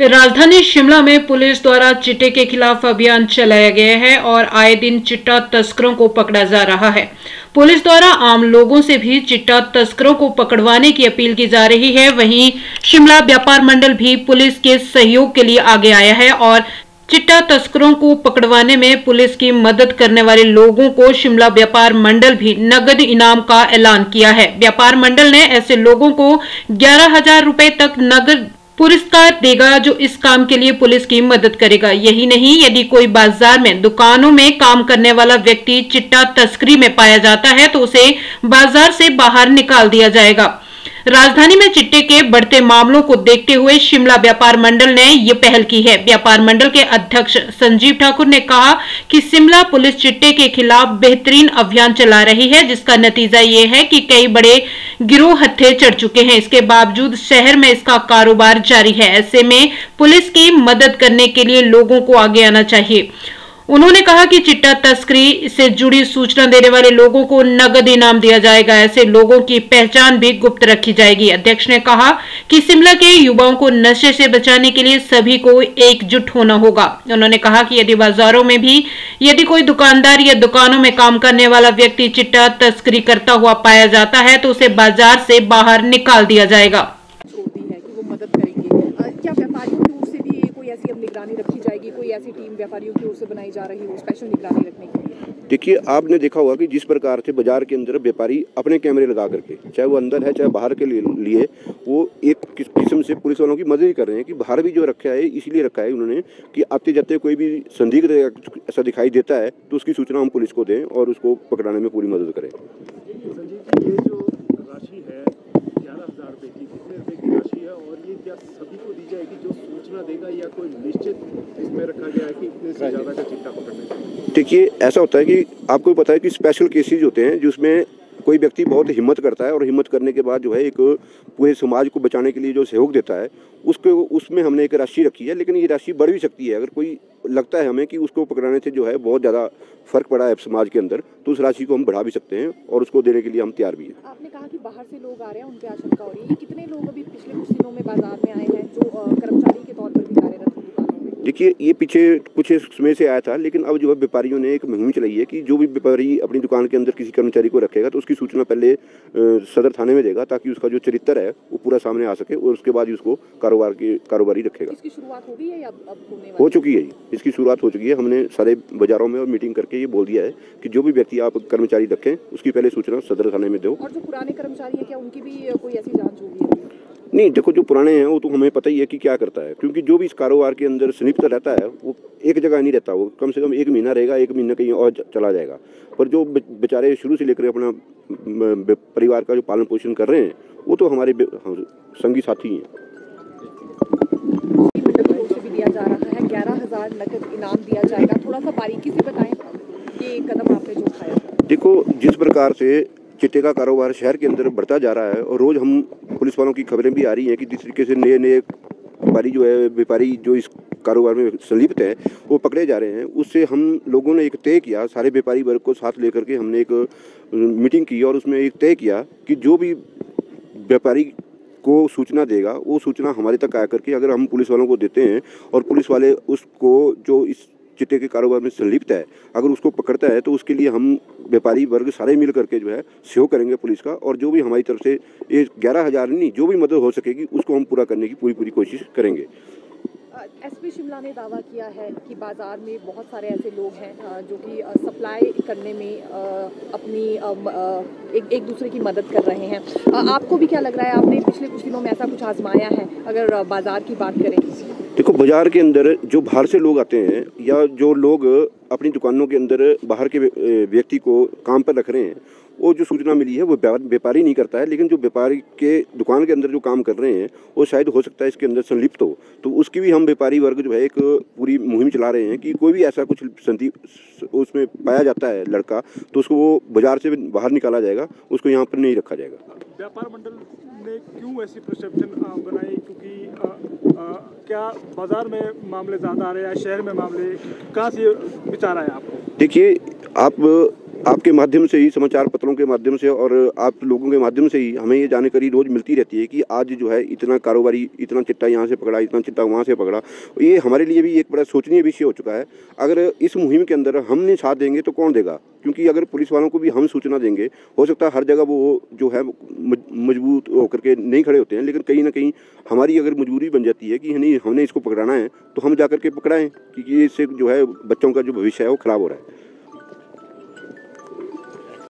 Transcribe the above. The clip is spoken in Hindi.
राजधानी शिमला में पुलिस द्वारा चिट्टे के खिलाफ अभियान चलाया गया है और आए दिन चिट्टा तस्करों को पकड़ा जा रहा है। पुलिस द्वारा आम लोगों से भी चिट्टा तस्करों को पकड़वाने की अपील की जा रही है। वहीं शिमला व्यापार मंडल भी पुलिस के सहयोग के लिए आगे आया है और चिट्टा तस्करों को पकड़वाने में पुलिस की मदद करने वाले लोगों को शिमला व्यापार मंडल भी नगद इनाम का ऐलान किया है। व्यापार मंडल ने ऐसे लोगों को 11,000 रुपए तक नगद पुरस्कार देगा जो इस काम के लिए पुलिस की मदद करेगा। यही नहीं, यदि कोई बाजार में दुकानों में काम करने वाला व्यक्ति चिट्टा तस्करी में पाया जाता है तो उसे बाजार से बाहर निकाल दिया जाएगा। राजधानी में चिट्टे के बढ़ते मामलों को देखते हुए शिमला व्यापार मंडल ने ये पहल की है। व्यापार मंडल के अध्यक्ष संजीव ठाकुर ने कहा कि शिमला पुलिस चिट्टे के खिलाफ बेहतरीन अभियान चला रही है, जिसका नतीजा ये है कि कई बड़े गिरोह हत्थे चढ़ चुके हैं। इसके बावजूद शहर में इसका कारोबार जारी है। ऐसे में पुलिस की मदद करने के लिए लोगों को आगे आना चाहिए। उन्होंने कहा कि चिट्टा तस्करी से जुड़ी सूचना देने वाले लोगों को नगद इनाम दिया जाएगा। ऐसे लोगों की पहचान भी गुप्त रखी जाएगी। अध्यक्ष ने कहा कि शिमला के युवाओं को नशे से बचाने के लिए सभी को एकजुट होना होगा। उन्होंने कहा कि यदि बाजारों में भी यदि कोई दुकानदार या दुकानों में काम करने वाला व्यक्ति चिट्टा तस्करी करता हुआ पाया जाता है तो उसे बाजार से बाहर निकाल दिया जाएगा। क्या व्यापारियों की ओर से भी कोई ऐसी अब निगरानी रखी जाएगी, कोई ऐसी टीम व्यापारियों की ओर से बनाई जा रही हो स्पेशल निगरानी रखने के लिए? देखिए, आपने देखा होगा कि जिस प्रकार से बाजार के अंदर व्यापारी अपने कैमरे लगा करके, चाहे वो अंदर है चाहे बाहर के लिए वो एक किस्म से पुलिस वालों की मदद ही कर रहे हैं कि बाहर भी जो रखा है इसलिए रखा है उन्होंने कि आते जाते कोई भी संदिग्ध ऐसा दिखाई देता है तो उसकी सूचना हम पुलिस को दें और उसको पकड़ाने में पूरी मदद करें। ये जो राशि है 11,000 रुपए की, कितने रुपए की राशि है और ये क्या सभी को दी जाएगी जो सूचना देगा या कोई निश्चित इसमें रखा गया है कि इतने से ज़्यादा का चिट्टा पकड़ने का? देखिए, ऐसा होता है कि आपको पता है कि स्पेशल केसेस होते हैं जिसमें कोई व्यक्ति बहुत हिम्मत करता है और हिम्मत करने के बाद जो है एक पूरे समाज को बचाने के लिए जो सहयोग देता है उसमें हमने एक राशि रखी है। लेकिन ये राशि बढ़ भी सकती है। अगर कोई लगता है हमें कि उसको पकड़ाने से जो है बहुत ज़्यादा फर्क पड़ा है समाज के अंदर तो उस राशि को हम बढ़ा भी सकते हैं और उसको देने के लिए हम तैयार भी हैं। आपने कहा कि बाहर से लोग आ रहे हैं, उनकी आशंका हो रही है। कितने लोग अभी पिछले कुछ दिनों में बाजार में आए हैं जो कर्मचारी के तौर पर भी कार्यरत हैं दुकानों में? देखिए, ये पीछे कुछ समय से आया था, लेकिन अब जो है व्यापारियों ने एक मुहिम चलाई है कि जो भी व्यापारी अपनी दुकान के अंदर किसी कर्मचारी को रखेगा तो उसकी सूचना पहले सदर थाने में देगा ताकि उसका जो चरित्र है वो पूरा सामने आ सके और उसके बाद ही उसको कारोबारी रखेगा। इसकी शुरुआत हो गई है या अब होने वाली? हो चुकी है, इसकी शुरुआत हो चुकी है। हमने सारे बाजारों में और मीटिंग करके ये बोल दिया है कि जो भी व्यक्ति आप कर्मचारी रखें उसकी पहले सूचना सदर थाने में दो। और जो पुराने कर्मचारी है क्या उनकी भी कोई ऐसी जांच होगी? नहीं, देखो, जो पुराने हैं वो तो हमें पता ही है कि क्या करता है, क्योंकि जो भी इस कारोबार के अंदर संलिप्त रहता है वो एक जगह नहीं रहता। वो कम से कम 1 महीना रहेगा, 1 महीना कहीं और चला जाएगा। पर जो बेचारे शुरू से लेकर अपना परिवार का जो पालन पोषण कर रहे हैं वो तो हमारे संगी साथी हैं। भी दिया जा रहा है 11,000 नकद इनाम दिया जाएगा, थोड़ा सा बारीकी से बताएं ये कदम आपने जो उठाया। देखो, जिस प्रकार से चिट्टे का कारोबार शहर के अंदर बढ़ता जा रहा है और रोज़ हम पुलिस वालों की खबरें भी आ रही हैं कि जिस तरीके से नए व्यापारी जो इस कारोबार में संलिप्त है वो पकड़े जा रहे हैं, उससे हम लोगों ने एक तय किया, सारे व्यापारी वर्ग को साथ लेकर के हमने एक मीटिंग की और उसमें एक तय किया कि जो भी व्यापारी को सूचना देगा वो सूचना हमारे तक आया करके अगर हम पुलिस वालों को देते हैं और पुलिस वाले उसको जो इस चिट्टे के कारोबार में संलिप्त है अगर उसको पकड़ता है तो उसके लिए हम व्यापारी वर्ग सारे मिल करके जो है सहयोग करेंगे पुलिस का, और जो भी हमारी तरफ से ये 11,000 नहीं जो भी मदद हो सकेगी उसको हम पूरा करने की पूरी कोशिश करेंगे। एसपी शिमला ने दावा किया है कि बाजार में बहुत सारे ऐसे लोग हैं जो कि सप्लाई करने में अपनी एक दूसरे की मदद कर रहे हैं। आपको भी क्या लग रहा है, आपने पिछले कुछ दिनों में ऐसा कुछ आजमाया है अगर बाजार की बात करें? देखो, बाजार के अंदर जो बाहर से लोग आते हैं या जो लोग अपनी दुकानों के अंदर बाहर के व्यक्ति को काम पर रख रहे हैं वो जो सूचना मिली है वो व्यापारी नहीं करता है, लेकिन जो व्यापारी के दुकान के अंदर जो काम कर रहे हैं वो शायद हो सकता है इसके अंदर संलिप्त हो, तो उसकी भी हम व्यापारी वर्ग जो है एक पूरी मुहिम चला रहे हैं कि कोई भी ऐसा कुछ उसमें पाया जाता है लड़का तो उसको वो बाजार से बाहर निकाला जाएगा, उसको यहाँ पर नहीं रखा जाएगा। व्यापार मंडल ने क्यों ऐसी परसेप्शन बनाई, क्योंकि क्या बाजार में मामले ज़्यादा आ रहे हैं, शहर में मामले, कहाँ से विचार आया आपको? देखिए, आप आपके माध्यम से ही, समाचार पत्रों के माध्यम से और आप लोगों के माध्यम से ही हमें ये जानकारी रोज़ मिलती रहती है कि आज जो है इतना कारोबारी, इतना चिट्टा यहाँ से पकड़ा, इतना चिट्टा वहाँ से पकड़ा। ये हमारे लिए भी एक बड़ा सोचनीय विषय हो चुका है। अगर इस मुहिम के अंदर हम नहीं साथ देंगे तो कौन देगा? क्योंकि अगर पुलिस वालों को भी हम सूचना देंगे, हो सकता है हर जगह वो जो है मजबूत होकर के नहीं खड़े होते हैं, लेकिन कहीं ना कहीं हमारी अगर मजबूरी बन जाती है कि नहीं, हमने इसको पकड़ाना है, तो हम जाकर के पकड़ाएं, क्योंकि इससे जो है बच्चों का जो भविष्य है वो खराब हो रहा है।